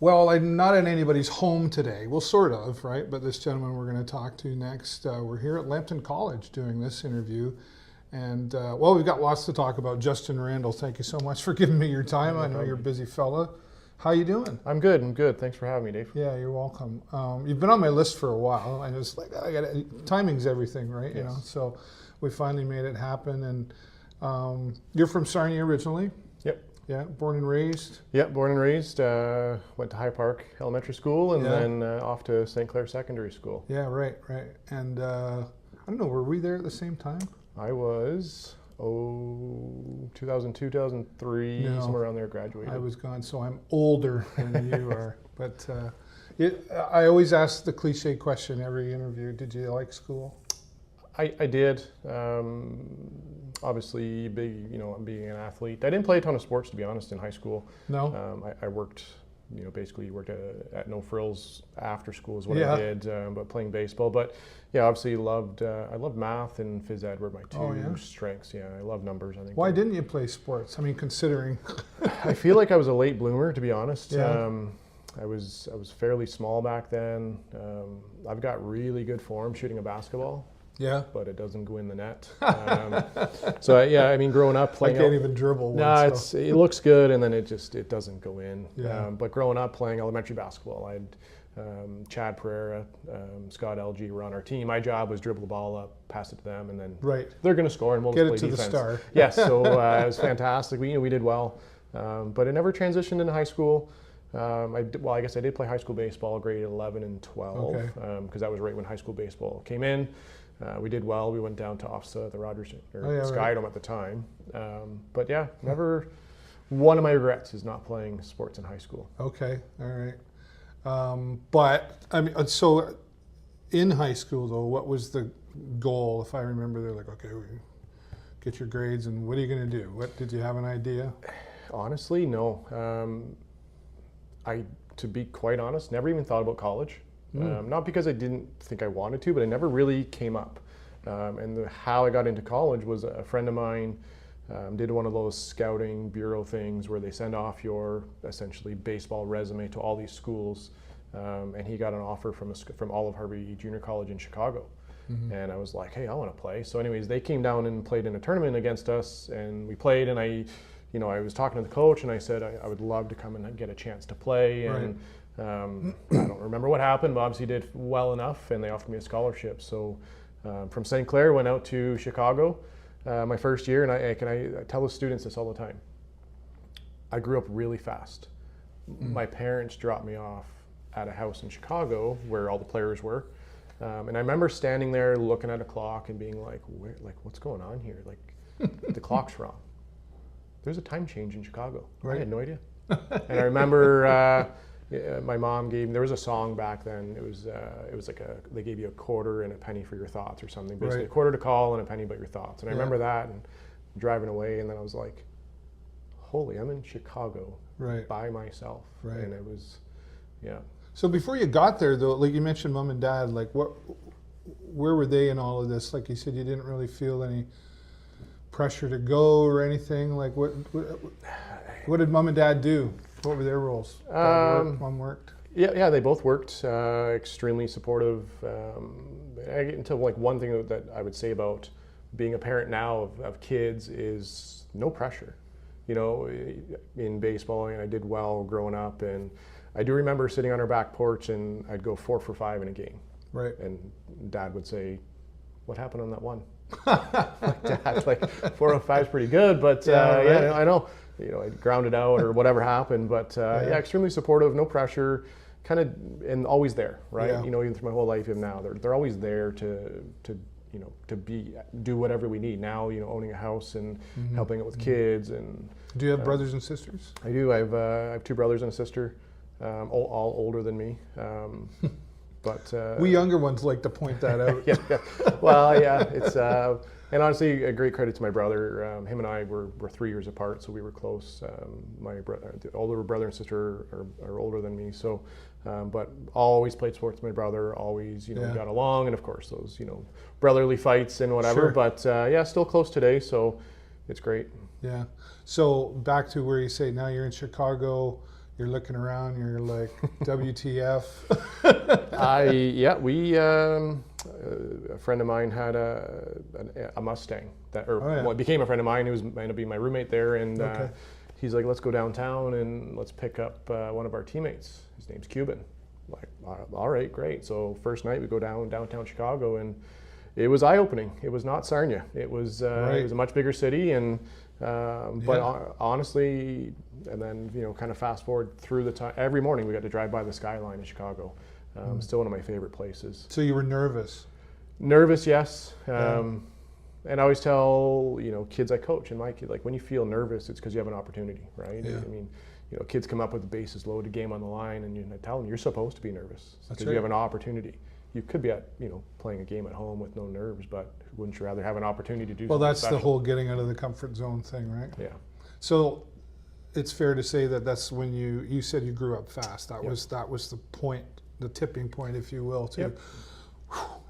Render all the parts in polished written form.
Well, I'm not in anybody's home today. Well, sort of, right? But this gentleman we're going to talk to next, we're here at Lambton College doing this interview. And, well, we've got lots to talk about. Justin Randall, thank you so much for giving me your time. I know you're a busy fella. How you doing? I'm good. Thanks for having me, Dave. Yeah, you're welcome. You've been on my list for a while. I was like, timing's everything, right? Yes. You know, so we finally made it happen. And you're from Sarnia originally? Yep. Yeah, born and raised? Yep, born and raised. Went to High Park Elementary School and then off to St. Clair Secondary School. Yeah, right. And I don't know, were we there at the same time? I was, 2002, 2003, somewhere around there, graduated. I was gone, so I'm older than you are. But I always ask the cliche question every interview, did you like school? I did. Obviously, being an athlete. I didn't play a ton of sports, to be honest, in high school. No? I worked, basically worked at No Frills after school is what I did, but playing baseball. But yeah, obviously I loved math and phys ed were my two strengths. Yeah, I love numbers. I think. Why didn't you play sports? I mean, considering. I feel like I was a late bloomer, to be honest. Yeah. I was fairly small back then. I've got really good form shooting a basketball. Yeah. But it doesn't go in the net. So yeah, I mean, growing up playing. I can't even dribble. It looks good, and then it doesn't go in. Yeah. But growing up playing elementary basketball, I had Chad Pereira, Scott LG were on our team. My job was dribble the ball up, pass it to them, and then they're going to score, and we'll get just play it to defense. the star. Yes, so it was fantastic. We did well, but it never transitioned into high school. I guess I did play high school baseball, grade 11 and 12, because that was right when high school baseball came in. We did well. We went down to OFSA, the Rogers Skydome at the time. But yeah, never. One of my regrets is not playing sports in high school. Okay, all right. But I mean, so in high school though, what was the goal? If I remember, they're like, okay, get your grades, and what are you going to do? What did you have an idea? Honestly, no. To be quite honest, never even thought about college. Not because I didn't think I wanted to, but it never really came up. And how I got into college was a friend of mine did one of those scouting bureau things where they send off your essentially baseball resume to all these schools, and he got an offer from Olive Harvey Junior College in Chicago. And I was like, hey, I want to play. So anyways, they came down and played in a tournament against us, and we played, and I was talking to the coach, and I said I would love to come and get a chance to play. And I don't remember what happened, but obviously did well enough, and they offered me a scholarship. So from St. Clair, went out to Chicago my first year, and I tell the students this all the time. I grew up really fast. My parents dropped me off at a house in Chicago where all the players were, and I remember standing there looking at a clock and being like, what's going on here? Like, the clock's wrong. There's a time change in Chicago. I had no idea. And I remember my mom there was a song back then. It was like they gave you a quarter and a penny for your thoughts or something. Basically, a quarter to call and a penny but your thoughts. And I remember that and driving away, and then I was like, holy, I'm in Chicago by myself. And it was, So before you got there though, like you mentioned mom and dad, like where were they in all of this? Like you said, you didn't really feel any pressure to go or anything. Like what did mom and dad do? What were their roles? Mom worked. Yeah, they both worked. Extremely supportive. I get into like one thing that I would say about being a parent now of kids is no pressure. In baseball, and I did well growing up, and I do remember sitting on our back porch, and I'd go 4 for 5 in a game. Right. And Dad would say, "What happened on that one?" Like, Dad, like 4 of 5 is pretty good, but I know. I grounded out or whatever happened, but extremely supportive, no pressure, kind of, and always there, right? Even through my whole life, even now, they're always there to do whatever we need. Now, owning a house and helping out with kids. And do you have brothers and sisters? I do. I have 2 brothers and a sister, all older than me. But we younger ones like to point that out. Well, it's. And honestly, a great credit to my brother. Him and I were 3 years apart, so we were close. The older brother and sister are older than me, so but always played sports with my brother. Always, got along, and of course those, brotherly fights and whatever. Sure. But still close today, so it's great. Yeah. So back to where you say now you're in Chicago. You're looking around, you're like, WTF. A friend of mine had a Mustang well, it became a friend of mine. He was going to be my roommate there, and Okay. he's like, let's go downtown and let's pick up one of our teammates. His name's Cuban. Like, all right, great. So first night we go downtown Chicago, and it was eye-opening. It was not Sarnia. It was it was a much bigger city, and but honestly, and then kind of fast forward through the time. Every morning we got to drive by the skyline in Chicago. Still one of my favorite places. So you were nervous? Nervous, yes. And I always tell kids I coach, and my kid, like, when you feel nervous, it's because you have an opportunity, right? Yeah. I mean, kids come up with the bases loaded, game on the line, and I tell them you're supposed to be nervous because right. you have an opportunity. You could be playing a game at home with no nerves, but wouldn't you rather have an opportunity to do Well, something that's special? the whole getting out of the comfort zone thing, right? Yeah. So it's fair to say that that's when you said you grew up fast. That Yep. was the point, the tipping point, if you will, to Yep. whew,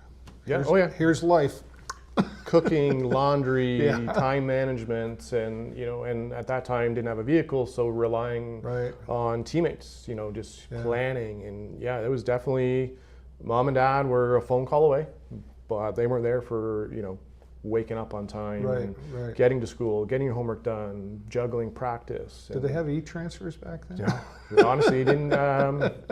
Yeah. here's life. Cooking, laundry, Yeah. time management, and and at that time didn't have a vehicle, so relying Right. on teammates, just Yeah. planning, and it was definitely, mom and dad were a phone call away, but they weren't there for waking up on time, Right, and right. getting to school, getting your homework done, juggling practice. Did they have e-transfers back then? Yeah, honestly, didn't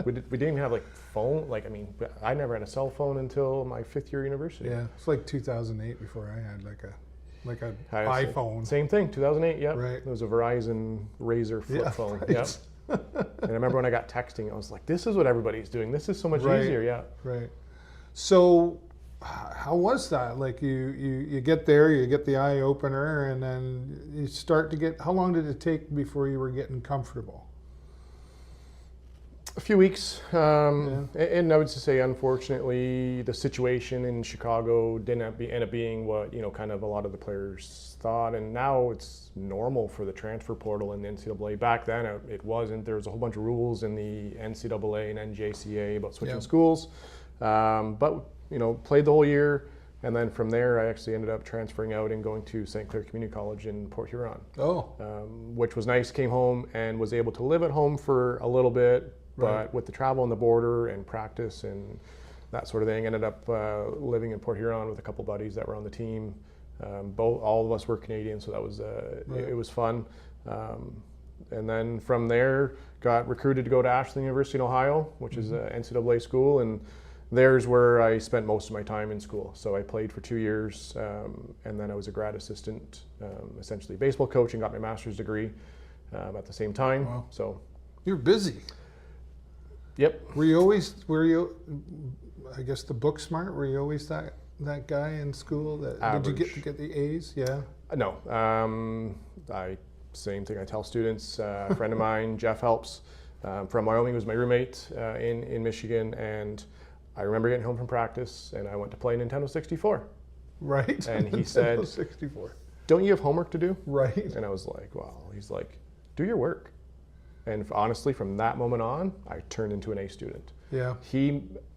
we didn't even have like phone. Like, I mean, I never had a cell phone until my 5th year university. Yeah, it's like 2008 before I had like a I- iPhone. Same thing, 2008. Yep. Right. It was a Verizon Razr flip Yeah, phone. right. Yep. And I remember when I got texting, I was like, "This is what everybody's doing. This is so much Right. easier." Yeah. Right. So, how was that? Like you get there, you get the eye opener, and then you start to get. How long did it take before you were getting comfortable? A few weeks, and I would just say, unfortunately, the situation in Chicago didn't end up being what kind of a lot of the players thought. And now it's normal for the transfer portal in the NCAA. Back then, it wasn't. There was a whole bunch of rules in the NCAA and NJCA about switching Yeah. schools. But played the whole year, and then from there, I actually ended up transferring out and going to St. Clair Community College in Port Huron, Oh, which was nice. Came home and was able to live at home for a little bit. But Right. with the travel on the border and practice and that sort of thing, ended up living in Port Huron with a couple buddies that were on the team. All of us were Canadian, so that was it was fun. And then from there, got recruited to go to Ashland University in Ohio, which is an NCAA school, and there's where I spent most of my time in school. So I played for 2 years, and then I was a grad assistant, essentially baseball coach, and got my master's degree at the same time. Wow. So, you're busy. yep. Were you? I guess the book smart. Were you always that guy in school? Did you get the A's? Yeah. No, same thing I tell students. A friend of mine, Jeff Helps, from Wyoming, was my roommate in Michigan, and I remember getting home from practice, and I went to play Nintendo 64. Right. And he said, 64. "Don't you have homework to do?" Right. And I was like, "Well," he's like, "do your work." And honestly, from that moment on, I turned into an A student. Yeah.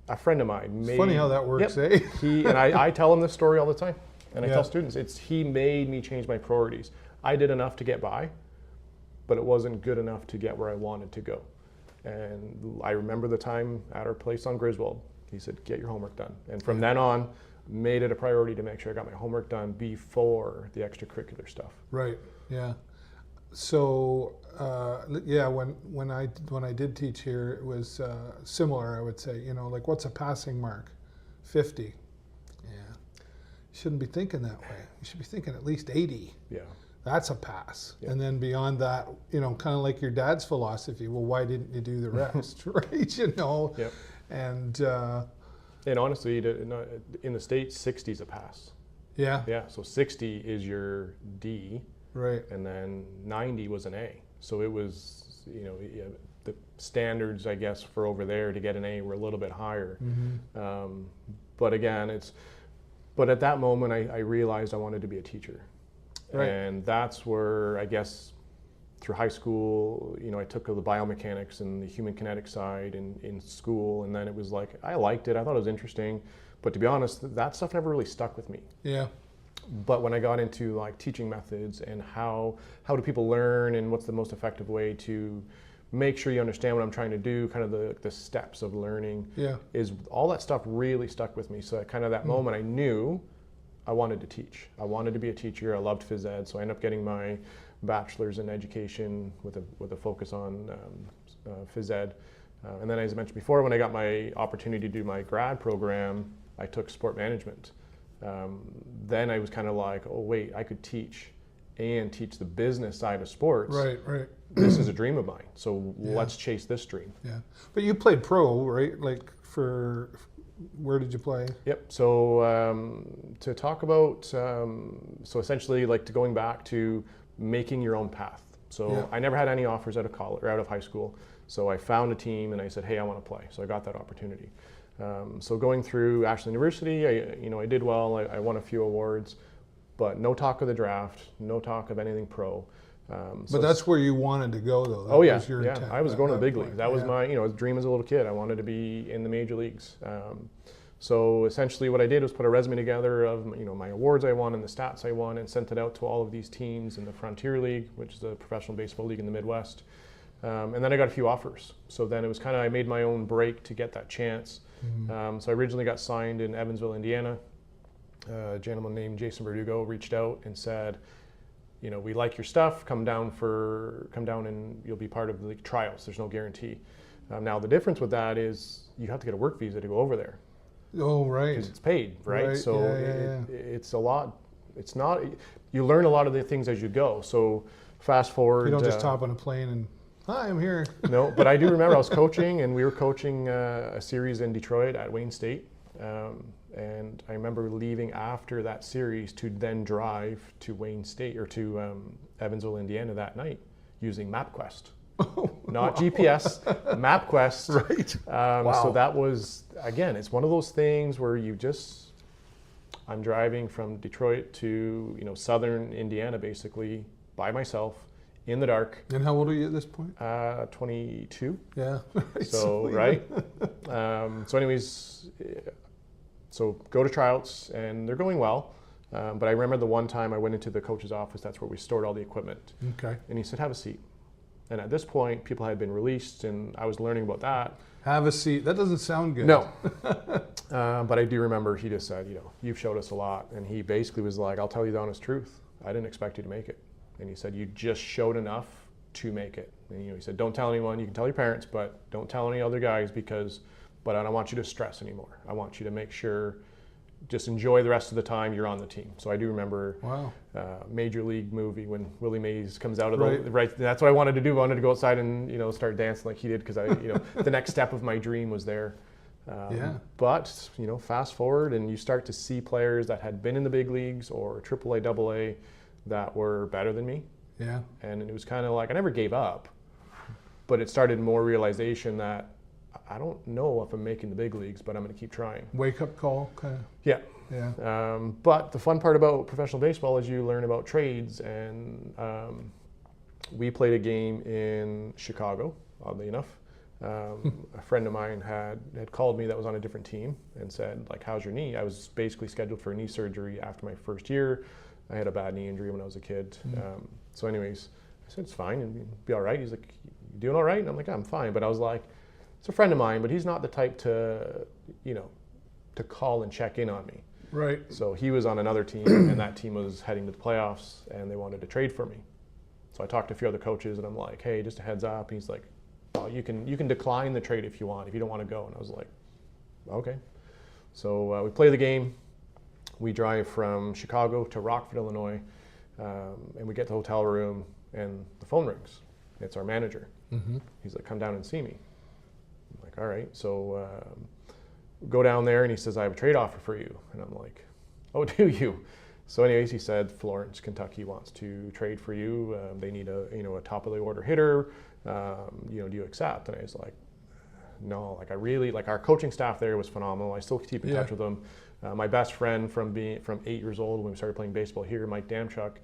A friend of mine, It's funny how that works, eh? And I tell him this story all the time, and I Yeah. tell students, he made me change my priorities. I did enough to get by, but it wasn't good enough to get where I wanted to go. And I remember the time at our place on Griswold, he said, "Get your homework done." And from then on, made it a priority to make sure I got my homework done before the extracurricular stuff. Right. Yeah. So when I did teach here, it was similar. I would say, like, what's a passing mark? 50. Yeah. You shouldn't be thinking that way. You should be thinking at least 80. Yeah. That's a pass. Yeah. And then beyond that, kind of like your dad's philosophy. Well, why didn't you do the rest? Right. Yep. And honestly, in the States, 60 is a pass. yeah. Yeah, so 60 is your D, Right. and then 90 was an A. So it was, the standards, I guess, for over there to get an A were a little bit higher. Mm-hmm. But again, but at that moment, I realized I wanted to be a teacher. Right. And that's where, I guess, through high school, I took the biomechanics and the human kinetics side in school, and then it was like, I liked it, I thought it was interesting, but to be honest, that stuff never really stuck with me. Yeah. But when I got into like teaching methods and how do people learn and what's the most effective way to make sure you understand what I'm trying to do, kind of the steps of learning. Yeah. Is all that stuff really stuck with me. So at kind of that moment, I knew I wanted to teach. I wanted to be a teacher. I loved phys ed, so I ended up getting my bachelor's in education with a focus on phys ed. And then, as I mentioned before, when I got my opportunity to do my grad program, I took sport management. Then I was kind of like, oh wait, I could teach and teach the business side of sports. Right, right. This is a dream of mine, so let's chase this dream. Yeah, but you played pro, right? Like where did you play? Yep. So to talk about, so essentially, like going back to making your own path. So I never had any offers out of college or out of high school. So I found a team and I said, hey, I want to play. So I got that opportunity. So going through Ashland University, I did well. I won a few awards, but no talk of the draft, no talk of anything pro. But that's where you wanted to go, though. That was your intent I was going to the big point. leagues. That was my, dream as a little kid. I wanted to be in the major leagues. So essentially what I did was put a resume together of, my awards I won and the stats I won, and sent it out to all of these teams in the Frontier League, which is a professional baseball league in the Midwest. And then I got a few offers. So then it was kind of, I made my own break to get that chance. So I originally got signed in Evansville, Indiana. A gentleman named Jason Verdugo reached out and said, we like your stuff, come down and you'll be part of the trials. There's no guarantee. Now the difference with that is you have to get a work visa to go over there. Oh, right. Because it's paid, right? So yeah. it's a lot, it's not, you learn a lot of the things as you go. So fast forward. You don't just hop on a plane and, hi, I'm here. No, but I do remember I was coaching, and we were coaching a series in Detroit at Wayne State. And I remember leaving after that series to then drive to Wayne State or to Evansville, Indiana that night using MapQuest. Not GPS, MapQuest. Right. Wow. So that was, again, it's one of those things where I'm driving from Detroit to, southern Indiana basically by myself in the dark. And how old are you at this point? 22. Yeah. So, right. So anyways, so go to tryouts and they're going well. But I remember the one time I went into the coach's office, that's where we stored all the equipment. Okay. And he said, have a seat. And at this point, people had been released and I was learning about that. Have a seat. That doesn't sound good. No. But I do remember he just said, you've showed us a lot. And he basically was like, I'll tell you the honest truth. I didn't expect you to make it. And he said, you just showed enough to make it. And he said, don't tell anyone. You can tell your parents, but don't tell any other guys but I don't want you to stress anymore. I want you to make sure, just enjoy the rest of the time you're on the team. So I do remember Major League movie when Willie Mays comes out of right. That's what I wanted to do. I wanted to go outside and start dancing like he did because the next step of my dream was there. But fast forward and you start to see players that had been in the big leagues or AAA, AA that were better than me. Yeah. And it was kind of like I never gave up, but it started more realization that I don't know if I'm making the big leagues, but I'm going to keep trying. Wake up call, kind of. Yeah. Yeah. But the fun part about professional baseball is you learn about trades, and we played a game in Chicago, oddly enough. A friend of mine had called me that was on a different team and said, like, how's your knee? I was basically scheduled for a knee surgery after my first year. I had a bad knee injury when I was a kid. So anyways, I said, it's fine, and you'll be all right. He's like, you doing all right? And I'm like, I'm fine. But I was like, it's a friend of mine, but he's not the type to, to call and check in on me. Right. So he was on another team, and that team was heading to the playoffs, and they wanted to trade for me. So I talked to a few other coaches, and I'm like, hey, just a heads up. And he's like, oh, you can decline the trade if you want, if you don't want to go. And I was like, okay. So we play the game. We drive from Chicago to Rockford, Illinois, and we get to the hotel room, and the phone rings. It's our manager. Mm-hmm. He's like, come down and see me. I'm like, all right. So go down there, and he says, I have a trade offer for you. And I'm like, oh, do you? So anyways, he said, Florence, Kentucky wants to trade for you. They need a top of the order hitter. Do you accept? And I was like, no, like I really, like our coaching staff there was phenomenal. I still keep in touch with them. My best friend from 8 years old when we started playing baseball here, Mike Damchuk,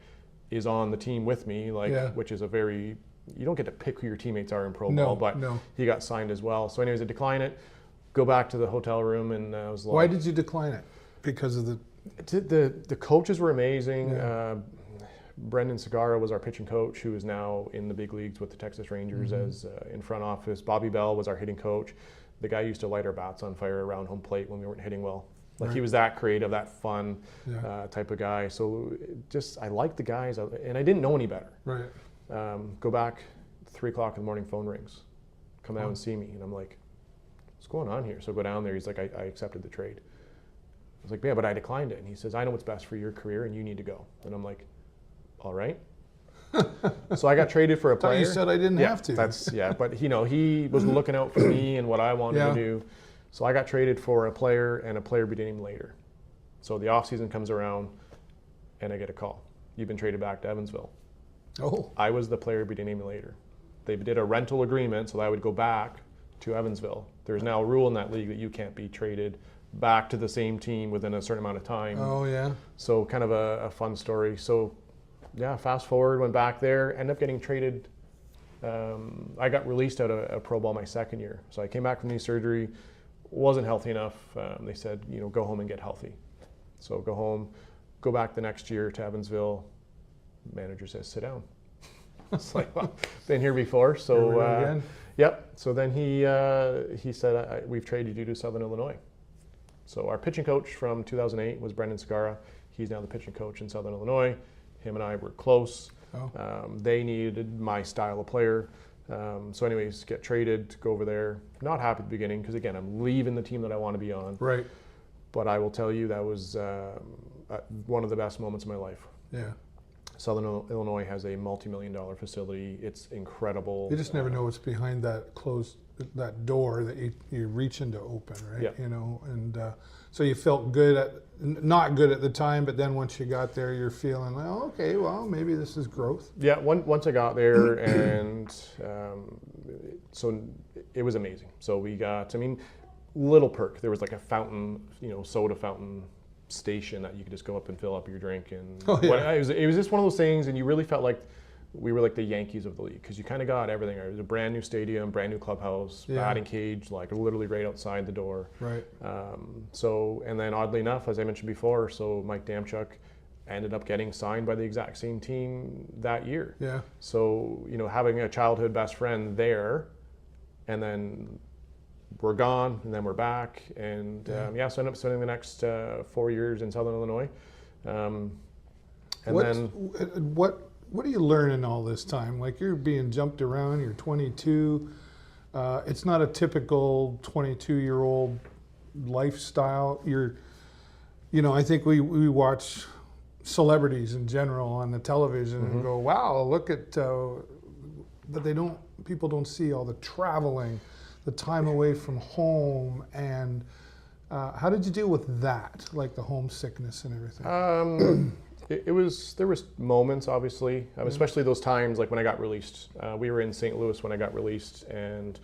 is on the team with me, which is you don't get to pick who your teammates are in pro ball, but he got signed as well. So anyways, I decline it, go back to the hotel room, and I was like, why did you decline it? Because of the coaches were amazing. Brendan Segarra was our pitching coach, who is now in the big leagues with the Texas Rangers as in front office. Bobby Bell was our hitting coach. The guy used to light our bats on fire around home plate when we weren't hitting well. Like he was that creative, that fun type of guy. So just, I liked the guys, and I didn't know any better. Right. Go back, 3 o'clock in the morning, phone rings. Come down and see me. And I'm like, what's going on here? So I go down there. He's like, I accepted the trade. I was like, yeah, but I declined it. And he says, I know what's best for your career, and you need to go. And I'm like, all right. So I got traded for a player. You said I didn't have to. But he was looking out for me and what I wanted to do. So I got traded for a player, and a player became later. So the off season comes around, and I get a call. You've been traded back to Evansville. Oh. I was the player be named later. They did a rental agreement so that I would go back to Evansville. There's now a rule in that league that you can't be traded back to the same team within a certain amount of time. Oh, yeah. So kind of a fun story. So yeah, fast forward, went back there, ended up getting traded. I got released out of pro ball my second year. So I came back from knee surgery, wasn't healthy enough. They said, go home and get healthy. So go home, go back the next year to Evansville. Manager says, sit down. It's like, well, been here before. So yep. So then he said, we've traded you to Southern Illinois. So our pitching coach from 2008 was Brendan Segarra. He's now the pitching coach in Southern Illinois. Him and I were close. They needed my style of player. So anyways, get traded, go over there. Not happy at the beginning because, again, I'm leaving the team that I want to be on. Right. But I will tell you that was one of the best moments of my life. Yeah. Southern Illinois has a multi-million-dollar facility. It's incredible. You just never know what's behind that that door that you're reaching to open, right? Yeah. And so you felt not good at the time, but then once you got there, you're feeling like, oh, okay, well, maybe this is growth. Yeah, once I got there, and so it was amazing. So we got, little perk. There was like a fountain, soda fountain station that you could just go up and fill up your drink. And it was just one of those things, and you really felt like we were like the Yankees of the league because you kind of got everything. It was a brand new stadium, brand new clubhouse, batting cage, like literally right outside the door. Right. So, and then oddly enough, as I mentioned before, so Mike Damchuk ended up getting signed by the exact same team that year. Yeah. So, having a childhood best friend there, and then we're gone, and then we're back, and so I ended up spending the next 4 years in Southern Illinois. What do you learn in all this time? Like, you're being jumped around, you're 22. It's not a typical 22-year-old lifestyle. I think we watch celebrities in general on the television and go, wow, look at, but people don't see all the traveling, the time away from home, and how did you deal with that, like the homesickness and everything? There was moments, obviously, especially those times like when I got released. We were in St. Louis when I got released, and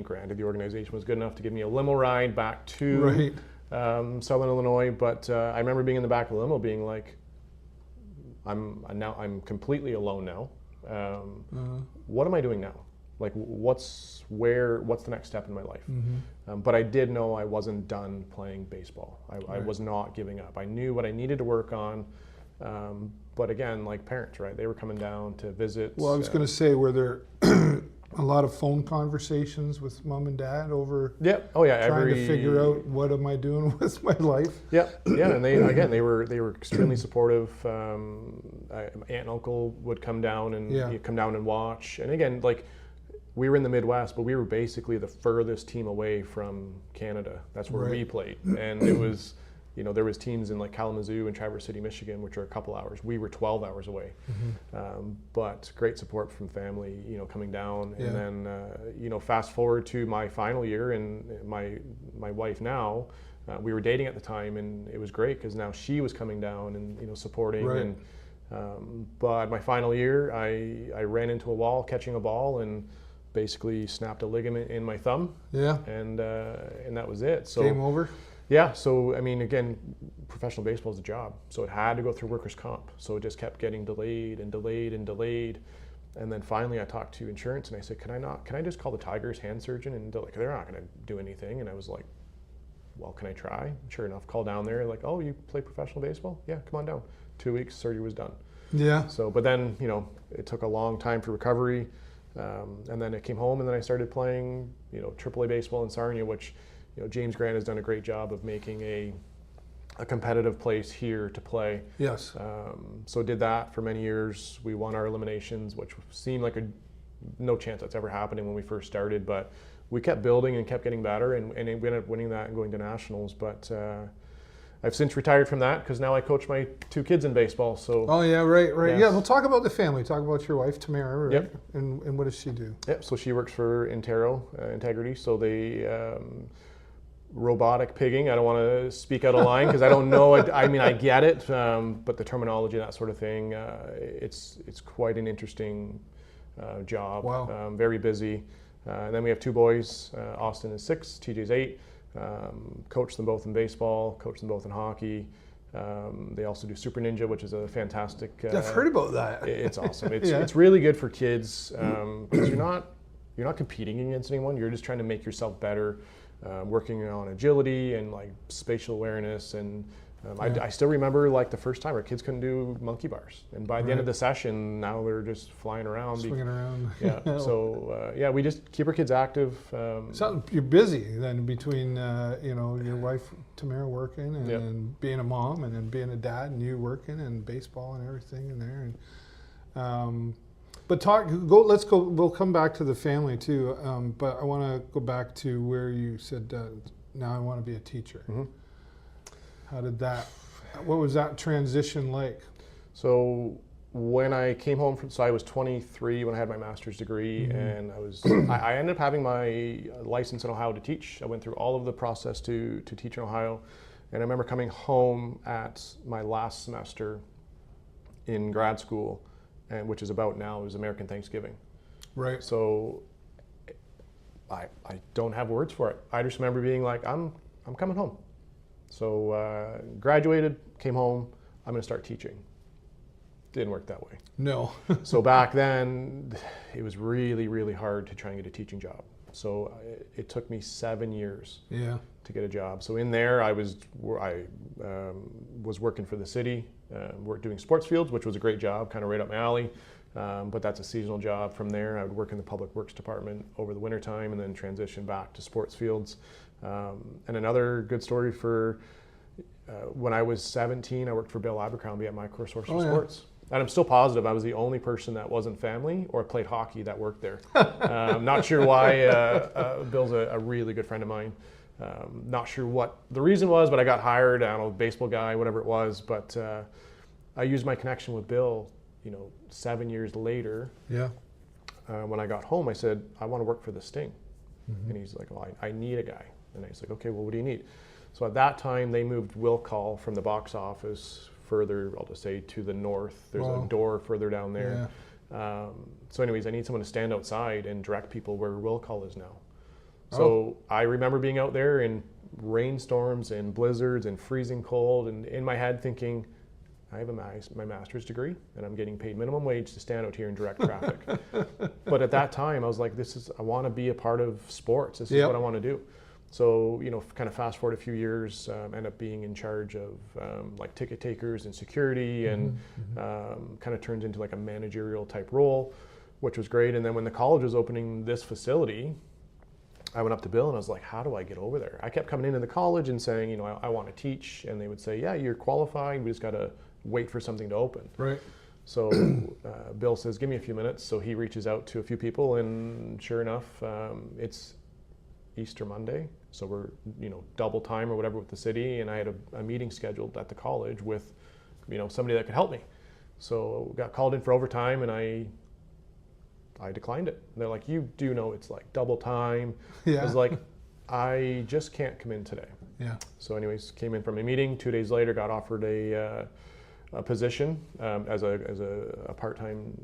granted, the organization was good enough to give me a limo ride back to Southern Illinois, but I remember being in the back of the limo being like, I'm completely alone now. What am I doing now? Like, what's the next step in my life? But I did know I wasn't done playing baseball. I was not giving up. I knew what I needed to work on. But again, like parents, right? They were coming down to visit. Well, I was going to say, were there a lot of phone conversations with mom and dad over trying to figure out what am I doing with my life? Yeah, and they were extremely supportive. My aunt and uncle would come down and watch. And again, like, we were in the Midwest, but we were basically the furthest team away from Canada. That's where we played, and it was, there was teams in like Kalamazoo and Traverse City, Michigan, which are a couple hours. We were 12 hours away, but great support from family, coming down. And then, fast forward to my final year, and my wife now, we were dating at the time, and it was great because now she was coming down and supporting. Right. But my final year, I ran into a wall catching a ball and basically snapped a ligament in my thumb. Yeah. And that was it. So game over? Yeah. So, again, professional baseball is a job. So it had to go through workers' comp. So it just kept getting delayed and delayed and delayed. And then finally I talked to insurance and I said, can I just call the Tigers hand surgeon? And they're like, they're not going to do anything. And I was like, well, can I try? Sure enough, call down there. Like, oh, you play professional baseball? Yeah, come on down. 2 weeks, surgery was done. Yeah. So, but then, it took a long time for recovery. And then it came home, and then I started playing, AAA baseball in Sarnia, which, James Grant has done a great job of making a competitive place here to play. Yes. So did that for many years. We won our eliminations, which seemed like no chance that's ever happening when we first started, but we kept building and kept getting better, and we ended up winning that and going to nationals. But I've since retired from that because now I coach my 2 kids in baseball. So. Oh yeah, right. Yes. Yeah, we'll talk about the family. Talk about your wife, Tamara, right? Yep. And what does she do? Yep. So she works for Integrity. So they robotic pigging. I don't want to speak out of line because I don't know it. I mean, I get it, but the terminology, that sort of thing, it's quite an interesting job. Wow. Very busy. And then we have 2 boys. Austin is 6, TJ's 8. Coach them both in baseball, coach them both in hockey. They also do Super Ninja, which is a fantastic. I've heard about that. It's awesome. It's Yeah. it's really good for kids because you're not competing against anyone. You're just trying to make yourself better, working on agility and like spatial awareness. And I still remember like the first time our kids couldn't do monkey bars, and by the end of the session, now they're just flying around, Swinging around. Yeah. So we just keep our kids active. So you're busy then between your wife Tamara working and Yep. then being a mom and then being a dad and you working and baseball and everything in there. And let's go. We'll come back to the family too. But I want to go back to where you said now I want to be a teacher. Mhm. What was that transition like? So when I came home I was 23 when I had my master's degree, and I ended up having my license in Ohio to teach. I went through all of the process to teach in Ohio, and I remember coming home at my last semester in grad school, and which is about now, it was American Thanksgiving. Right. So I don't have words for it. I just remember being like, I'm coming home. So graduated, came home, I'm going to start teaching. Didn't work that way. No. So back then, it was really, really hard to try and get a teaching job. So it took me 7 years Yeah. to get a job. So in there, I was working for the city, doing sports fields, which was a great job, kind of right up my alley. But that's a seasonal job. From there, I would work in the public works department over the wintertime and then transition back to sports fields. And another good story for when I was 17, I worked for Bill Abercrombie at Micro Source of Sports. And I'm still positive I was the only person that wasn't family or played hockey that worked there. I'm not sure why. Bill's a really good friend of mine. Not sure what the reason was, but I got hired. I don't know, baseball guy, whatever it was. But I used my connection with Bill, 7 years later. Yeah. When I got home, I said, I want to work for the Sting. And he's like, well, I need a guy. And I was like, okay, well, what do you need? So at that time, they moved Will Call from the box office further, I'll just say, to the north. There's a door further down there. Yeah. So anyways, I need someone to stand outside and direct people where Will Call is now. So I remember being out there in rainstorms and blizzards and freezing cold, and in my head thinking, I have my master's degree and I'm getting paid minimum wage to stand out here and direct traffic. But at that time, I was like, I want to be a part of sports. This is what I want to do. So, kind of fast forward a few years, end up being in charge of like ticket takers and security, and kind of turns into like a managerial type role, which was great. And then when the college was opening this facility, I went up to Bill and I was like, how do I get over there? I kept coming into the college and saying, I want to teach. And they would say, yeah, you're qualified. We just got to wait for something to open. Right. So Bill says, give me a few minutes. So he reaches out to a few people, and sure enough, it's Easter Monday. So we're, double time or whatever with the city. And I had a meeting scheduled at the college with, somebody that could help me. So got called in for overtime, and I declined it. And they're like, you do know it's like double time. Yeah. I was like, I just can't come in today. Yeah. So anyways, came in from a meeting. 2 days later, got offered a position as a part-time,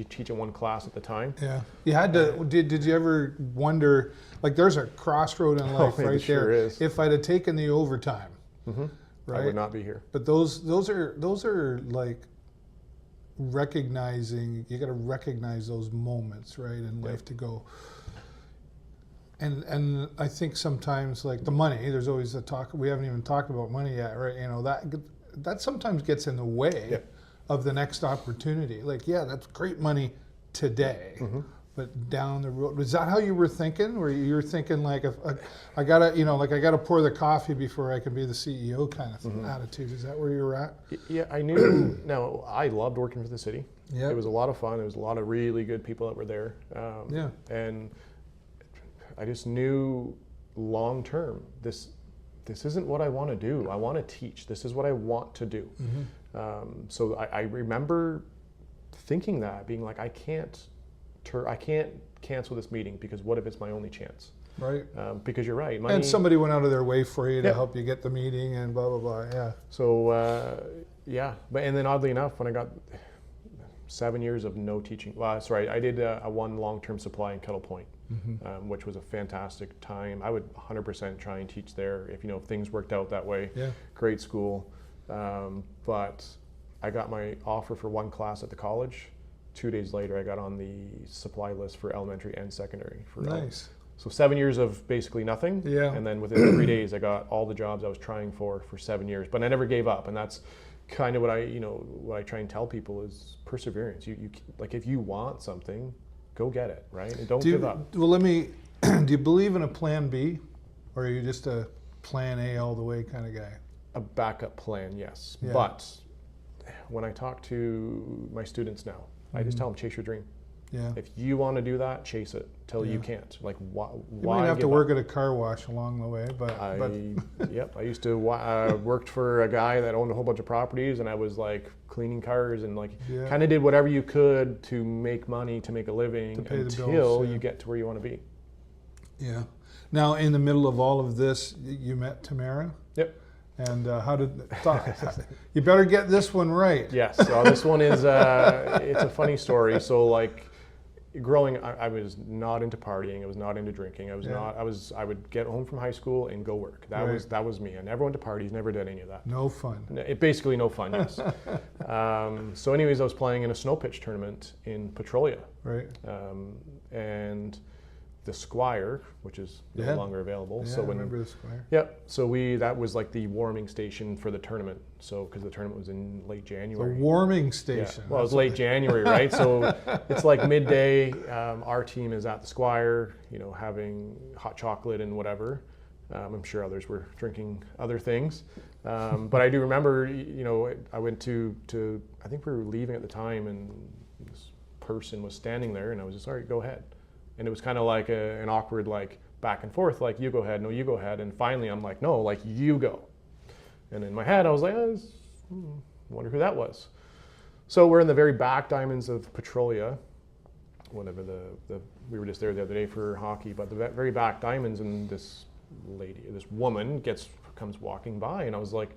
teaching one class at the time. Yeah. You had to. Did you ever wonder? Like, there's a crossroad in life right sure there. Is. If I'd have taken the overtime, right? I would not be here. But those are like recognizing. You got to recognize those moments, right, in life to go. And I think sometimes, like the money, there's always a talk. We haven't even talked about money yet, right? That sometimes gets in the way of the next opportunity. Like, yeah, that's great money today, but down the road, is that how you were thinking? Where you were thinking like, if I gotta, like I gotta pour the coffee before I can be the CEO kind of attitude? Is that where you were at? Yeah, I knew. Now, I loved working for the city. Yeah. It was a lot of fun. There was a lot of really good people that were there. And I just knew long term, this isn't what I want to do. I want to teach. This is what I want to do. So I remember thinking that, being like, I can't cancel this meeting, because what if it's my only chance? Right. Because you're right. Money, And somebody went out of their way for you to help you get the meeting and blah, blah, blah. Yeah. So, and then oddly enough, when I got 7 years of no teaching, I did a one long-term supply in Kettle Point, which was a fantastic time. I would 100% try and teach there if things worked out that way. Yeah. Great school. But I got my offer for one class at the college. 2 days later, I got on the supply list for elementary and secondary. Nice. So 7 years of basically nothing. Yeah. And then within 3 days, I got all the jobs I was trying for 7 years. But I never gave up, and that's kind of what I try and tell people is perseverance. You like, if you want something, go get it, right? And don't give up. Well, do you believe in a plan B, or are you just a plan A all the way kind of guy? A backup plan, yes. Yeah. But when I talk to my students now, I just tell them, chase your dream. Yeah. If you want to do that, chase it till you can't. Like, why? You might have to work at a car wash along the way, but I used to worked for a guy that owned a whole bunch of properties, and I was like cleaning cars and kind of did whatever you could to make money, to make a living, pay the until bills, you get to where you want to be. Yeah. Now, in the middle of all of this, you met Tamara. Yep. And you better get this one right. Yes. So this one is it's a funny story. So like, growing, I was not into partying. I was not into drinking. I would get home from high school and go work. That was me. I never went to parties. Never did any of that. No fun. Basically no fun. Yes. So anyways, I was playing in a snow pitch tournament in Petrolia. Right. And the Squire, which is no longer available. Yeah, so I remember the Squire. Yep. So that was like the warming station for the tournament. So because the tournament was in late January. The warming station. Yeah. Well, it was late January, right? So it's like midday. Our team is at the Squire, having hot chocolate and whatever. I'm sure others were drinking other things. But I do remember, I went to I think we were leaving at the time, and this person was standing there, and I was just, all right, go ahead. And it was kind of like an awkward, like, back and forth, like, you go ahead, no, you go ahead. And finally, I'm like, no, like, you go. And in my head, I was like, I wonder who that was. So we're in the very back diamonds of Petrolia, whatever we were just there the other day for hockey, but the very back diamonds, and this woman comes walking by, and I was like,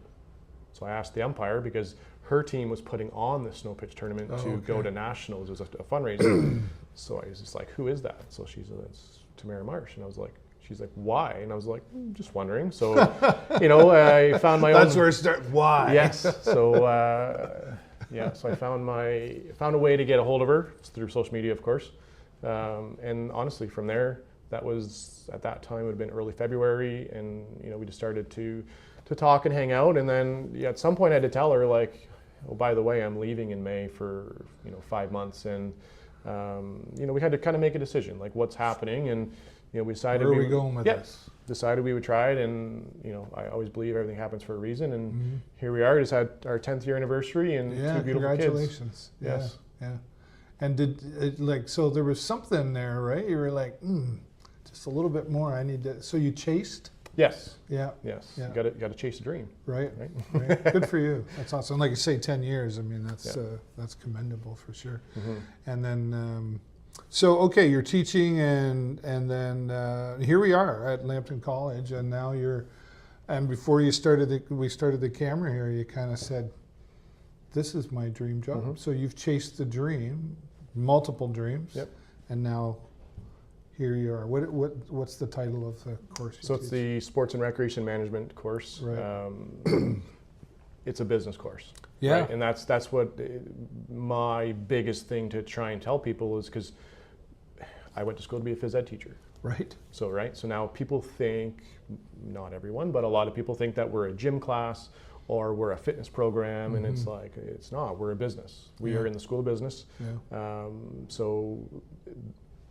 so I asked the umpire, because her team was putting on the snow pitch tournament to go to nationals. It was a fundraiser. So I was just like, who is that? So it's Tamara Marsh. And I was like, she's like, why? And I was like, just wondering. So, I found my own. That's where it starts. Why? Yes. So, so I found a way to get a hold of her through social media, of course. And honestly, from there, that was, at that time, it would have been early February. And, we just started to talk and hang out. And then at some point I had to tell her, like, oh, by the way, I'm leaving in May for, 5 months. And, we had to kind of make a decision, like, what's happening. And, we decided. Where are we going with this? Decided we would try it. And, I always believe everything happens for a reason. And here we are, just had our 10th year anniversary and 2 beautiful congratulations. kids. Yes. Yeah. And so there was something there, right? You were like, just a little bit more. I need to. So you chased? Yes. Yeah. Yes. Yeah. You got to chase a dream. Right. Good for you. That's awesome. Like you say, 10 years. I mean, that's commendable for sure. And then, you're teaching, and then here we are at Lambton College, and now and before we started the camera here, you kind of said, "This is my dream job." So you've chased the dream, multiple dreams, and now. Here you are. What's the title of the course? So it's the Sports and Recreation Management course. Right. It's a business course. Yeah. Right? And that's what my biggest thing to try and tell people is, because I went to school to be a phys ed teacher. Right. So now people think, not everyone, but a lot of people think that we're a gym class or we're a fitness program, and it's like, it's not. We're a business. We are in the school of business. So,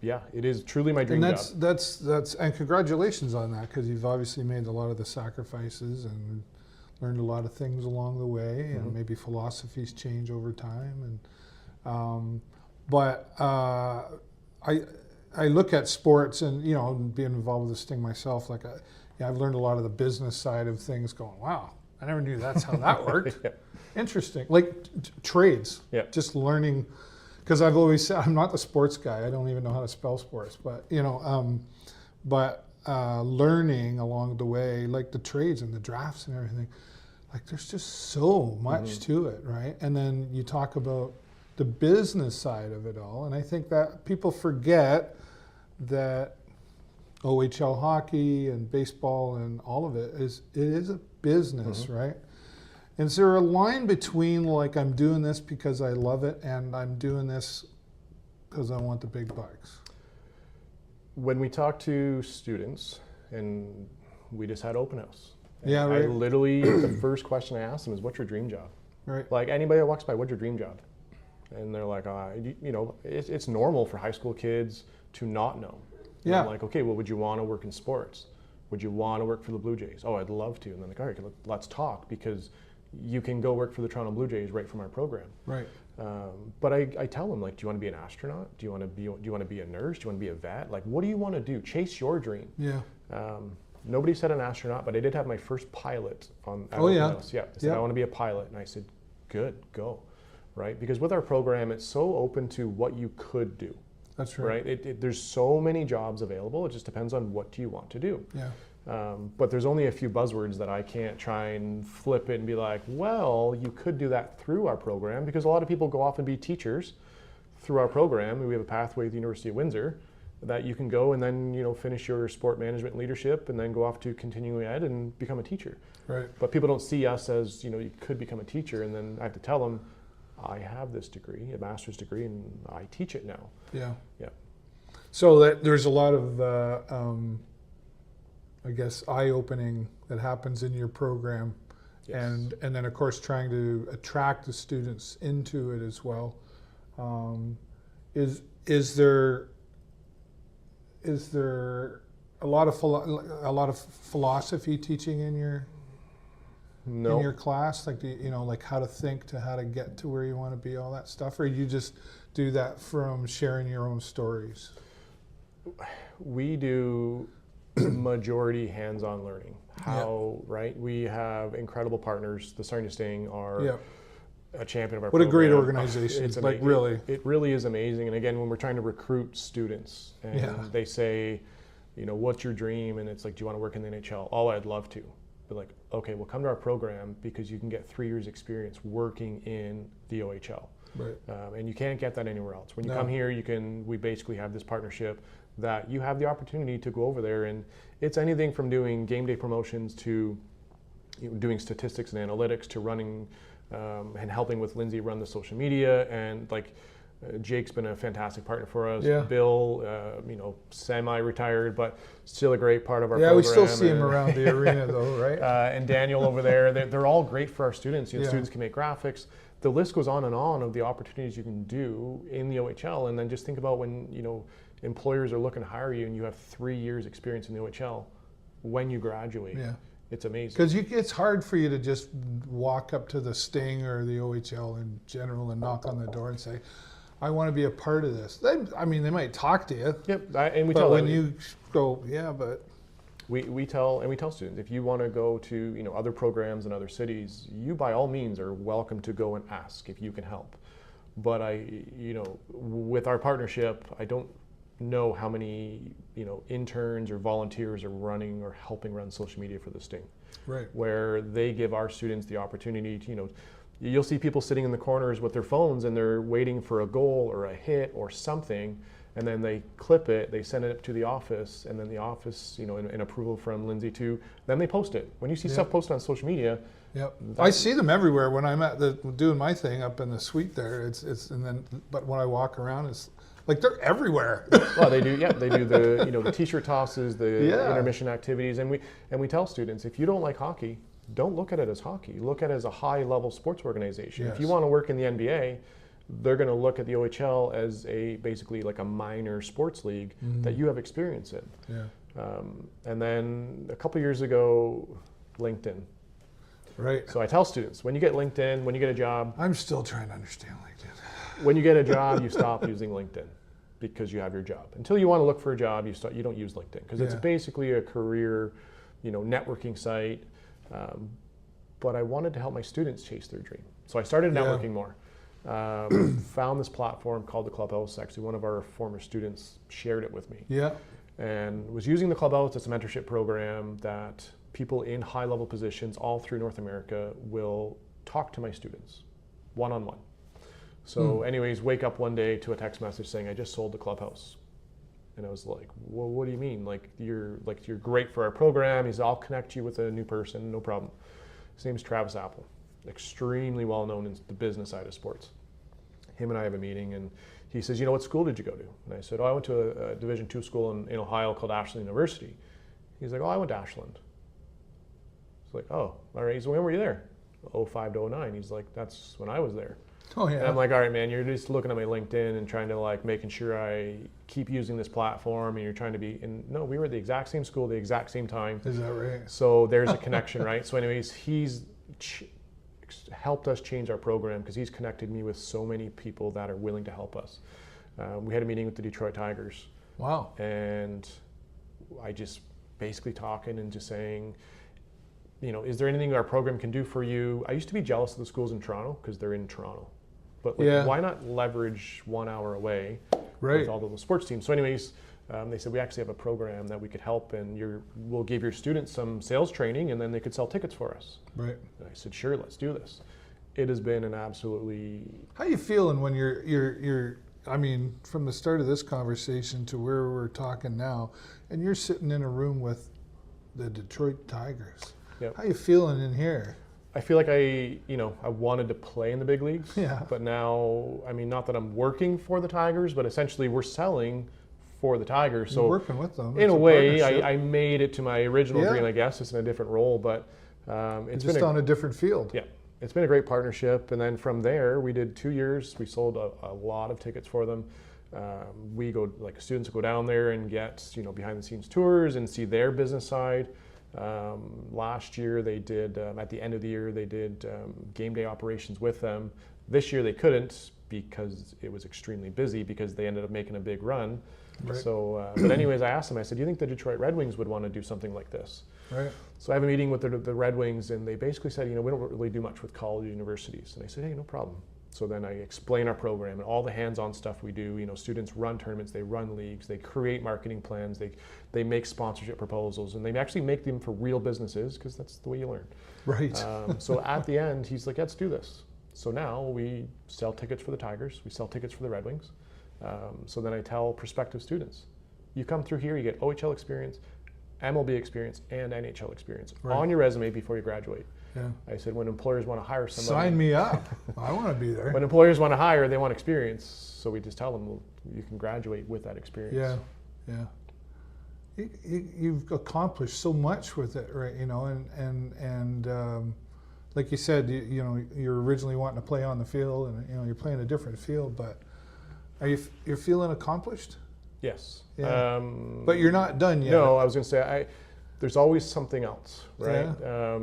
yeah, it is truly my dream job. And congratulations on that, because you've obviously made a lot of the sacrifices and learned a lot of things along the way, and maybe philosophies change over time. And I look at sports, and being involved with this thing myself, like I've learned a lot of the business side of things. Going, wow, I never knew that's how that worked. Interesting, like trades. Just learning, because I've always said I'm not the sports guy. I don't even know how to spell sports, but learning along the way, like the trades and the drafts and everything. Like there's just so much to it, right? And then you talk about the business side of it all, and I think that people forget that OHL hockey and baseball and all of it is a business, right? And is there a line between, like, I'm doing this because I love it and I'm doing this because I want the big bucks? When we talk to students, and we just had open house. Yeah, right. I literally, the first question I ask them is, what's your dream job? Right. Like anybody that walks by, what's your dream job? And they're like, it's normal for high school kids to not know. And I'm like, okay, well, would you want to work in sports? Would you want to work for the Blue Jays? Oh, I'd love to. And then like, all right, let's talk, because you can go work for the Toronto Blue Jays right from our program. Right. But I tell them, like, do you want to be an astronaut? Do you want to be a nurse? Do you want to be a vet? Like, what do you want to do? Chase your dream. Yeah. Nobody said an astronaut, but I did have my first pilot on. House. Yeah. They said, I want to be a pilot, and I said, good, go. Right? Because with our program, it's so open to what you could do. That's right. Right? There's so many jobs available. It just depends on what do you want to do. Yeah. But there's only a few buzzwords that I can't try and flip it and be like, well, you could do that through our program, because a lot of people go off and be teachers through our program. We have a pathway at the University of Windsor that you can go and then finish your sport management leadership and then go off to continuing ed and become a teacher. Right. But people don't see us as you could become a teacher, and then I have to tell them, I have this degree, a master's degree, and I teach it now. Yeah. Yeah. So there's a lot of, I guess, eye-opening that happens in your program. Yes. And then, of course, trying to attract the students into it as well. Is there a lot of philosophy teaching in your in your class, like like how to think to how to get to where you want to be, all that stuff, or you just do that from sharing your own stories? We do majority hands-on learning. Right? We have incredible partners. The Sarnia Sting are a champion of our program. What a great organization. It's like really. It really is amazing. And again, when we're trying to recruit students and they say, what's your dream? And it's like, do you want to work in the NHL? Oh, I'd love to. But like, okay, well, come to our program, because you can get 3 years experience working in the OHL. Right. And you can't get that anywhere else. When you come here, we basically have this partnership that you have the opportunity to go over there, and it's anything from doing game day promotions to doing statistics and analytics to running and helping with Lindsay run the social media, and like Jake's been a fantastic partner for us. Yeah. Bill, semi-retired, but still a great part of our program. Yeah, we still see him around the arena though, right? And Daniel over there, they're all great for our students. Students can make graphics. The list goes on of the opportunities you can do in the OHL. And then just think about when, employers are looking to hire you and you have 3 years experience in the OHL when you graduate. Yeah. It's amazing. Because it's hard for you to just walk up to the Sting or the OHL in general and knock on the door and say, I want to be a part of this. They might talk to you. Yep, and we tell them. You go, but we tell students, if you want to go to other programs in other cities, you by all means are welcome to go and ask if you can help. But with our partnership, I don't know how many interns or volunteers are running or helping run social media for the Sting. Right. Where they give our students the opportunity to you'll see people sitting in the corners with their phones and they're waiting for a goal or a hit or something, and then they clip it, they send it up to the office, and then the office, in approval from Lindsay too, then they post it. When you see stuff posted on social media, I see them everywhere when I'm doing my thing up in the suite there. But when I walk around, it's like they're everywhere. Well, they do. Yeah, they do the the t-shirt tosses, the intermission activities, and we tell students, if you don't like hockey, don't look at it as hockey. Look at it as a high-level sports organization. Yes. If you want to work in the NBA, they're going to look at the OHL as basically like a minor sports league that you have experience in. Yeah. And then a couple years ago, LinkedIn. Right. So I tell students, when you get LinkedIn, when you get a job, I'm still trying to understand LinkedIn. when you get a job, you stop using LinkedIn because you have your job. Until you want to look for a job, you don't use LinkedIn because it's basically a career, networking site. But I wanted to help my students chase their dream. So I started networking more. Found this platform called the Clubhouse. Actually, one of our former students shared it with me. Yeah. And was using the Clubhouse as a mentorship program that people in high-level positions all through North America will talk to my students one-on-one. So anyways, wake up one day to a text message saying, I just sold the Clubhouse. And I was like, well, what do you mean? You're great for our program. He said, I'll connect you with a new person, no problem. His name's Travis Apple, extremely well known in the business side of sports. Him and I have a meeting, and he says, what school did you go to? And I said, I went to a Division II school in Ohio called Ashland University. He's like, I went to Ashland. It's like, oh, all right. So when were you there? 05 to 09. He's like, that's when I was there. Oh, yeah. And I'm like, all right, man, you're just looking at my LinkedIn and trying to making sure I keep using this platform, and you're trying to be, and no, we were at the exact same school, the exact same time. Is that right? So there's a connection, right? So anyways, he's helped us change our program because he's connected me with so many people that are willing to help us. We had a meeting with the Detroit Tigers. Wow. And I just basically talking and just saying, is there anything our program can do for you? I used to be jealous of the schools in Toronto because they're in Toronto. But why not leverage 1 hour away with all the sports teams? So anyways, they said, we actually have a program that we could help, and we'll give your students some sales training, and then they could sell tickets for us. Right. And I said, sure, let's do this. It has been an absolutely... How you feeling when you're I mean, from the start of this conversation to where we're talking now, and you're sitting in a room with the Detroit Tigers. Yep. How you feeling in here? I feel like I wanted to play in the big leagues. Yeah. But now, I mean, not that I'm working for the Tigers, but essentially we're selling for the Tigers. So you're working with them. In a way, I made it to my original dream, I guess. It's in a different role, but it's just on a different field. Yeah. It's been a great partnership. And then from there, we did 2 years. We sold a lot of tickets for them. Students go down there and get, behind the scenes tours and see their business side. Last year they did, at the end of the year, they did game day operations with them. This year they couldn't because it was extremely busy because they ended up making a big run. Right. So, but anyways, I asked them, I said, do you think the Detroit Red Wings would want to do something like this? Right. So I have a meeting with the Red Wings, and they basically said, we don't really do much with college universities. And I said, hey, no problem. So then I explain our program and all the hands-on stuff we do. Students run tournaments, they run leagues, they create marketing plans, they make sponsorship proposals, and they actually make them for real businesses because that's the way you learn. Right. So at the end, he's like, let's do this. So now we sell tickets for the Tigers, we sell tickets for the Red Wings. So then I tell prospective students, you come through here, you get OHL experience, MLB experience, and NHL experience on your resume before you graduate. Yeah. I said, when employers want to hire somebody... Sign me up. I want to be there. When employers want to hire, they want experience. So we just tell them, well, you can graduate with that experience. Yeah. You've accomplished so much with it, right? And like you said, you're originally wanting to play on the field, and you're playing a different field, but you're feeling accomplished? Yes. Yeah. But you're not done yet. No, I was going to say, there's always something else, right? Yeah.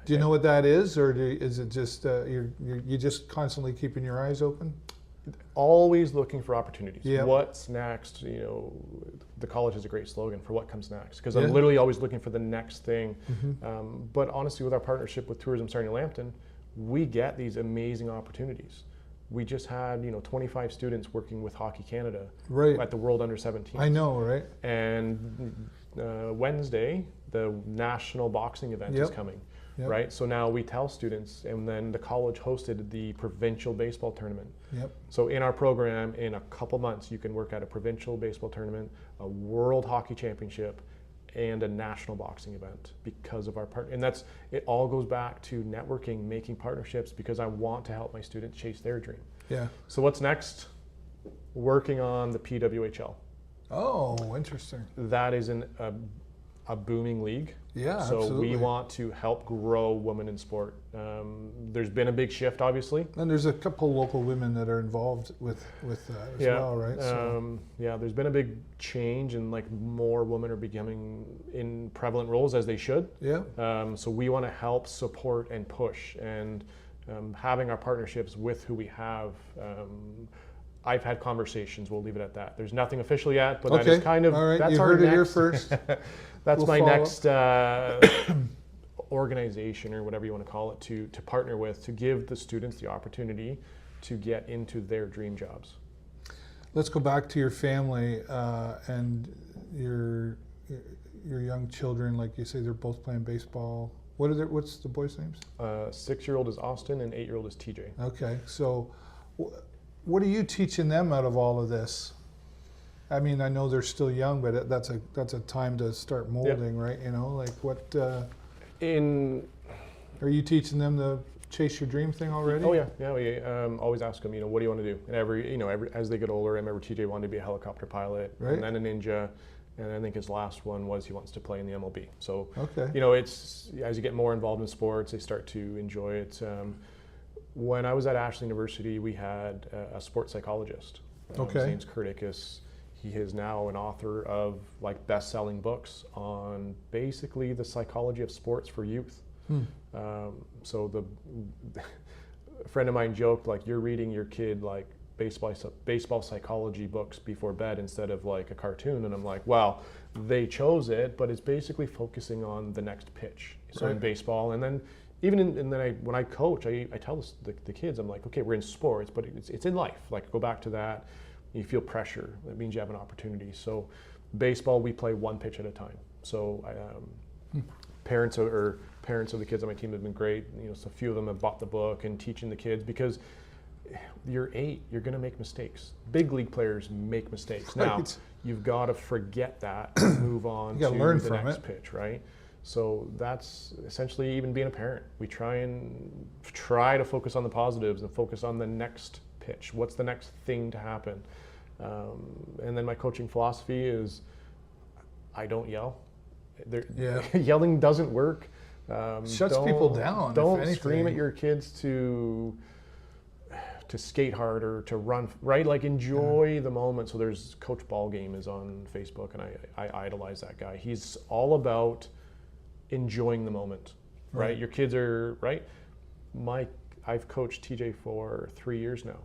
Do you know what that is, or is it just you're just constantly keeping your eyes open? Always looking for opportunities. Yep. What's next? The college has a great slogan for what comes next, because I'm literally always looking for the next thing. Mm-hmm. But honestly, with our partnership with Tourism Starting in Lambton, we get these amazing opportunities. We just had 25 students working with Hockey Canada at the World Under-17. I know, right? And Wednesday, the national boxing event is coming. Yep. Right, so now we tell students, and then the college hosted the provincial baseball tournament. Yep. So in our program, in a couple months, you can work at a provincial baseball tournament, a world hockey championship, and a national boxing event because of our part. And it all goes back to networking, making partnerships, because I want to help my students chase their dream. Yeah. So what's next? Working on the PWHL. Oh, interesting. That is a booming league. Yeah, so absolutely. we want to help grow women in sport. There's been a big shift, obviously. And there's a couple local women that are involved with that as well, right? Yeah, there's been a big change, and like more women are becoming in prevalent roles, as they should. Yeah. So we want to help support and push, and having our partnerships with who we have. I've had conversations. We'll leave it at that. There's nothing official yet, but that is kind of all right. That's You our heard next, it here first. That's We'll my follow next organization, or whatever you want to call it, to partner with, to give the students the opportunity to get into their dream jobs. Let's go back to your family and your young children. Like you say, they're both playing baseball. What's the boys' names? 6-year-old is Austin, and 8-year-old is TJ. Okay, so what are you teaching them out of all of this? I mean, I know they're still young, but that's a time to start molding, right? You know, like what? Are you teaching them the chase your dream thing already? Oh yeah. We always ask them, what do you want to do? And every as they get older, I remember TJ wanted to be a helicopter pilot, right. And then a ninja, and I think his last one was he wants to play in the MLB. So okay. It's as you get more involved in sports, they start to enjoy it. When I was at Ashley University, we had a sports psychologist. Okay. His name's Kurt Ickes. He is now an author of like best-selling books on basically the psychology of sports for youth. So a friend of mine joked, like, you're reading your kid like baseball psychology books before bed instead of like a cartoon, and I'm like, well, they chose it, but it's basically focusing on the next pitch. So in baseball, and then even when I coach, I tell the kids, I'm like, okay, we're in sports, but it's in life. Like, go back to that. You feel pressure. That means you have an opportunity. So baseball, we play one pitch at a time. So parents of the kids on my team have been great. So a few of them have bought the book and teaching the kids, because you're 8, you're going to make mistakes. Big league players make mistakes. Now, you've got to forget that and move on to the next pitch, right? So that's essentially even being a parent. We try to focus on the positives and focus on the next pitch. What's the next thing to happen? And then my coaching philosophy is I don't yell. Yelling doesn't work. Shuts people down. Don't scream at your kids to skate harder, to run, right? Like, enjoy the moment. So there's Coach Ballgame is on Facebook, and I idolize that guy. He's all about enjoying the moment, right? Your kids are, right? I've coached TJ for 3 years now,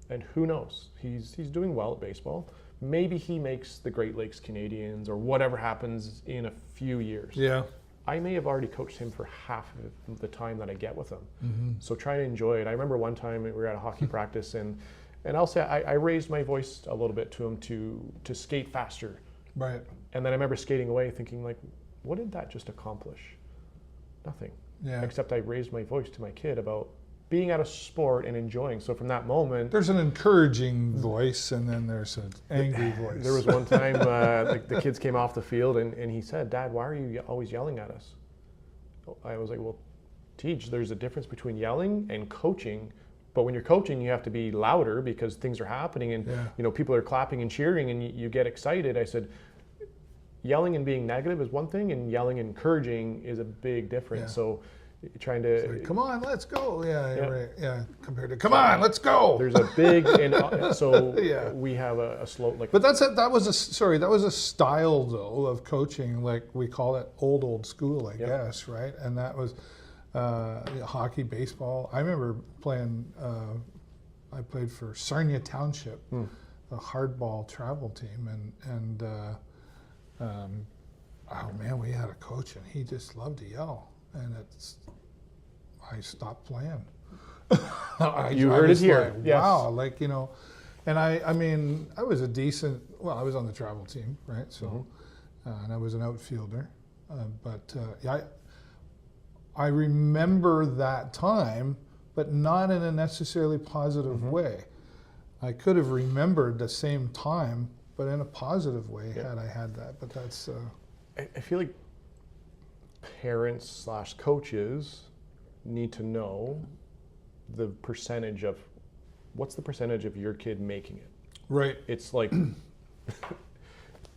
and who knows? He's doing well at baseball. Maybe he makes the Great Lakes Canadians or whatever happens in a few years. Yeah. I may have already coached him for half of the time that I get with him. So try to enjoy it. I remember one time we were at a hockey practice, and I'll say I raised my voice a little bit to him to skate faster. Right. And then I remember skating away thinking, like, what did that just accomplish? Nothing. Yeah. Except I raised my voice to my kid about being at a sport and enjoying. So from that moment, there's an encouraging voice, and then there's an angry voice. There was one time the kids came off the field, and he said, "Dad, why are you always yelling at us?" I was like, well, teach, there's a difference between yelling and coaching. But when you're coaching, you have to be louder because things are happening, and people are clapping and cheering, and you get excited. I said, yelling and being negative is one thing, and yelling and encouraging is a big difference. So trying to like, come on, let's go. Right. Compared to come on, let's go. There's a big we have a slow, like. But that was a style though of coaching, like we call it old school, I guess, right? And that was hockey, baseball. I remember playing. I played for Sarnia Township, a hardball travel team, and oh man, we had a coach, and he just loved to yell. And I stopped playing. You heard it here. Like, wow, and I mean, I was I was on the travel team, right? So, and I was an outfielder, but I remember that time, but not in a necessarily positive way. I could have remembered the same time, but in a positive way had I had that. But that's. I feel like parents/coaches need to know what's the percentage of your kid making it. Right. It's like,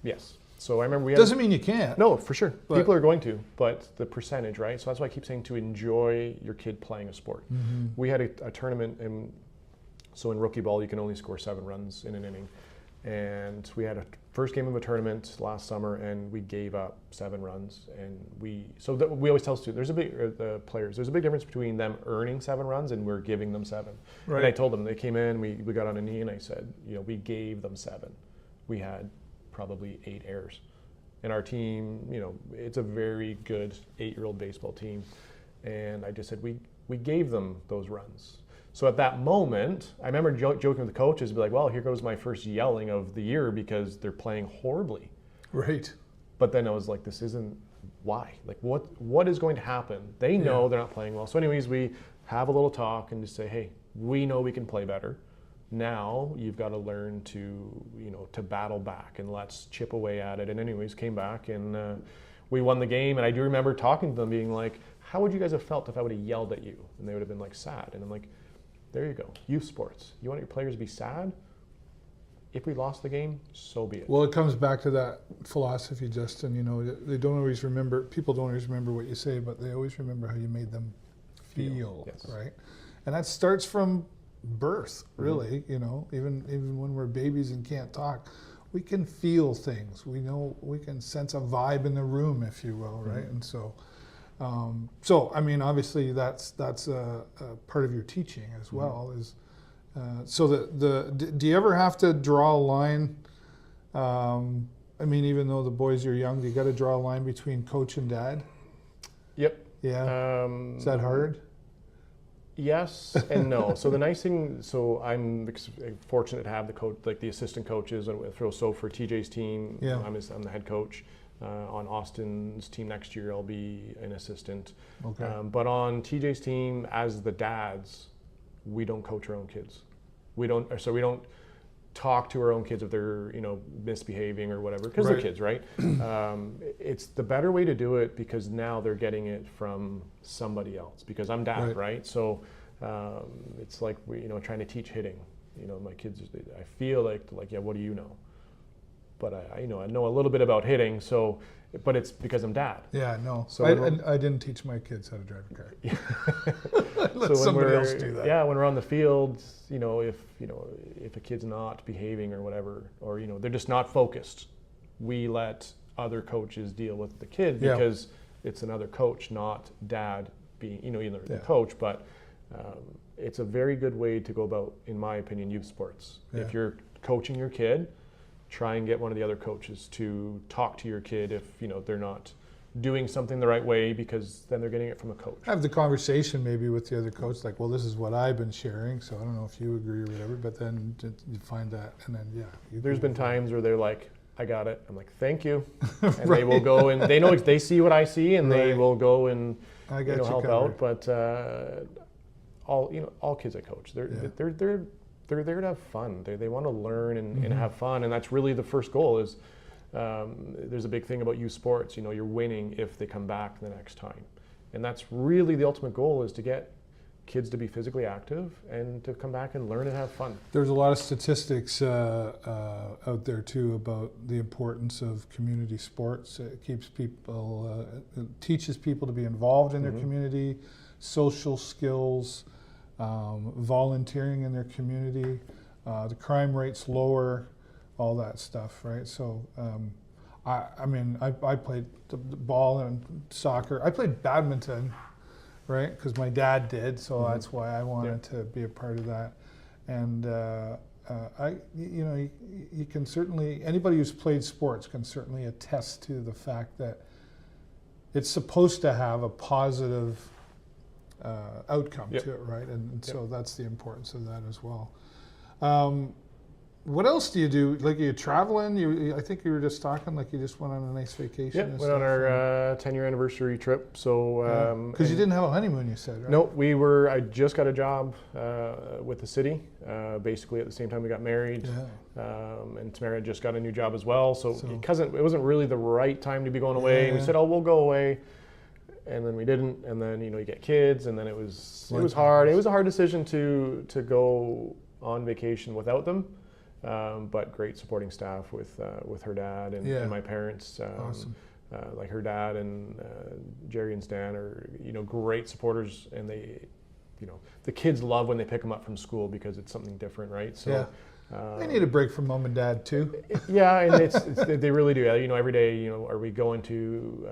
yes. So I remember we had Doesn't mean you can't. no, for sure. But- People are going to, but the percentage, right? So that's why I keep saying to enjoy your kid playing a sport. Mm-hmm. We had a tournament, and so in rookie ball, you can only score 7 runs in an inning. And we had a first game of a tournament last summer, and we gave up 7 runs. And we always tell students, the players, there's a big difference between them earning 7 runs and we're giving them 7. Right. And I told them, they came in, we got on a knee, and I said, we gave them 7. We had probably 8 errors. And our team, it's a very good 8-year-old baseball team. And I just said, we gave them those runs. So at that moment, I remember joking with the coaches, be like, well, here goes my first yelling of the year because they're playing horribly. Right. But then I was like, this isn't why. Like, what is going to happen? They know they're not playing well. So anyways, we have a little talk and just say, hey, we know we can play better. Now you've got to learn to, to battle back, and let's chip away at it. And anyways, came back and we won the game. And I do remember talking to them being like, how would you guys have felt if I would have yelled at you? And they would have been like sad. And I'm like, there you go, youth sports. You want your players to be sad? If we lost the game, so be it. Well, it comes back to that philosophy, Justin. They don't always remember, people don't always remember what you say, but they always remember how you made them feel, yes. right? And that starts from birth, really. Even when we're babies and can't talk, we can feel things. We know, we can sense a vibe in the room, if you will, right? And so I mean, obviously that's a part of your teaching as well. Is so do you ever have to draw a line? I mean, even though the boys are young, do you got to draw a line between coach and dad? Yep. Yeah. Is that hard? Yes and no. So the nice thing, I'm fortunate to have the coach, like the assistant coaches. So for TJ's team, I'm the head coach. On Austin's team next year, I'll be an assistant. Okay. But on TJ's team, as the dads, we don't coach our own kids. We don't talk to our own kids if they're misbehaving or whatever, because they're kids, right? It's the better way to do it because now they're getting it from somebody else. Because I'm dad, right? So it's like trying to teach hitting. My kids, I feel like yeah, what do you know? But I know a little bit about hitting, but it's because I'm dad. Yeah, no. So I didn't teach my kids how to drive a car. Let somebody else do that. Yeah, when we're on the field, if a kid's not behaving or whatever, or they're just not focused, we let other coaches deal with the kid because it's another coach, not dad being either the coach. But it's a very good way to go about, in my opinion, youth sports. Yeah. If you're coaching your kid, try and get one of the other coaches to talk to your kid if they're not doing something the right way, because then they're getting it from a coach. Have the conversation maybe with the other coach, like, well, this is what I've been sharing, so I don't know if you agree or whatever, but then you find that, and then There's been times where they're like, I got it. I'm like, thank you. And they will go and they see what I see, and they will go and help out. But all kids I coach, they're there to have fun. They want to learn and have fun, and that's really the first goal. Is there's a big thing about youth sports. You're winning if they come back the next time, and that's really the ultimate goal, is to get kids to be physically active and to come back and learn and have fun. There's a lot of statistics out there too about the importance of community sports. It keeps people, it teaches people to be involved in their community, social skills. Volunteering in their community, the crime rate's lower, all that stuff, right? So, I played the ball and soccer. I played badminton, right? Because my dad did, so that's why I wanted to be a part of that. And you can certainly, anybody who's played sports can certainly attest to the fact that it's supposed to have a positive outcome to it, right? And so that's the importance of that as well. What else do you do? Like, are you traveling? I think you were just talking like you just went on a nice vacation. Yeah, went on our 10-year anniversary trip. So because you didn't have a honeymoon, you said, right? No, I just got a job with the city, basically at the same time we got married. And Tamara just got a new job as well. So it wasn't really the right time to be going away. We said, we'll go away. And then we didn't, and then you get kids, and then it was hard. It was a hard decision to go on vacation without them, but great supporting staff with her dad and my parents. Awesome. Like her dad and Jerry and Stan are, great supporters, and they, the kids love when they pick them up from school because it's something different, right? So they need a break from mom and dad too. Yeah, and they really do. Every day, are we going to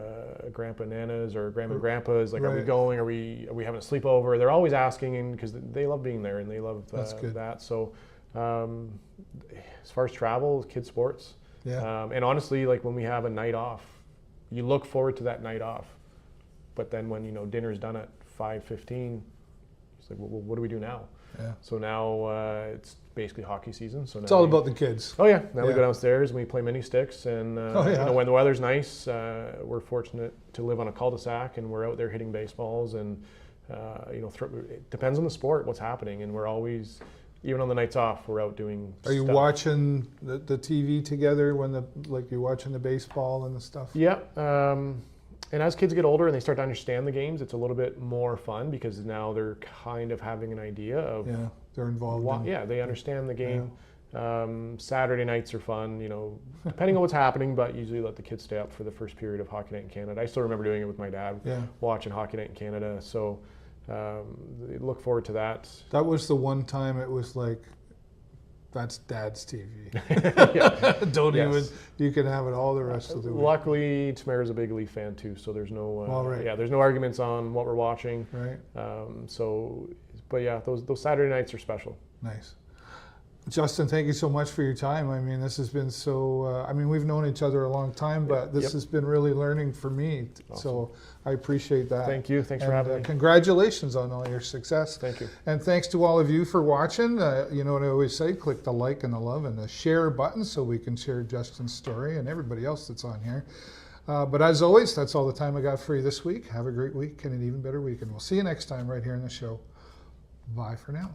Grandpa and Nana's or Grandma and Grandpa's? Like, are we going? Are we having a sleepover? They're always asking, and because they love being there and they love that. So, as far as travel, kids sports, and honestly, like when we have a night off, you look forward to that night off. But then when dinner's done at 5:15, it's like, well, what do we do now? Yeah. So now it's basically hockey season. So now it's all about the kids. Oh yeah. Now we go downstairs and we play many sticks, and when the weather's nice, we're fortunate to live on a cul-de-sac, and we're out there hitting baseballs, and it depends on the sport, what's happening, and we're always, even on the nights off, we're out doing Are you stuff. watching the TV together when you're watching the baseball and the stuff? Yeah. And as kids get older and they start to understand the games, it's a little bit more fun because now they're kind of having an idea of they're involved. They understand the game. Saturday nights are fun, depending on what's happening, but usually let the kids stay up for the first period of Hockey Night in Canada. I still remember doing it with my dad, watching Hockey Night in Canada. So look forward to that. That was the one time it was like, that's Dad's TV. Even, you can have it all the rest of the week. Luckily, Tamara's a big Leaf fan too, so there's no there's no arguments on what we're watching. Right. Those Saturday nights are special. Nice. Justin, thank you so much for your time. I mean, this has been so, we've known each other a long time, but this has been really learning for me. Awesome. So I appreciate that. Thank you. Thanks for having me. Congratulations on all your success. Thank you. And thanks to all of you for watching. You know what I always say, click the like and the love and the share button so we can share Justin's story and everybody else that's on here. But as always, that's all the time I got for you this week. Have a great week and an even better weekend. We'll see you next time right here in the show. Bye for now.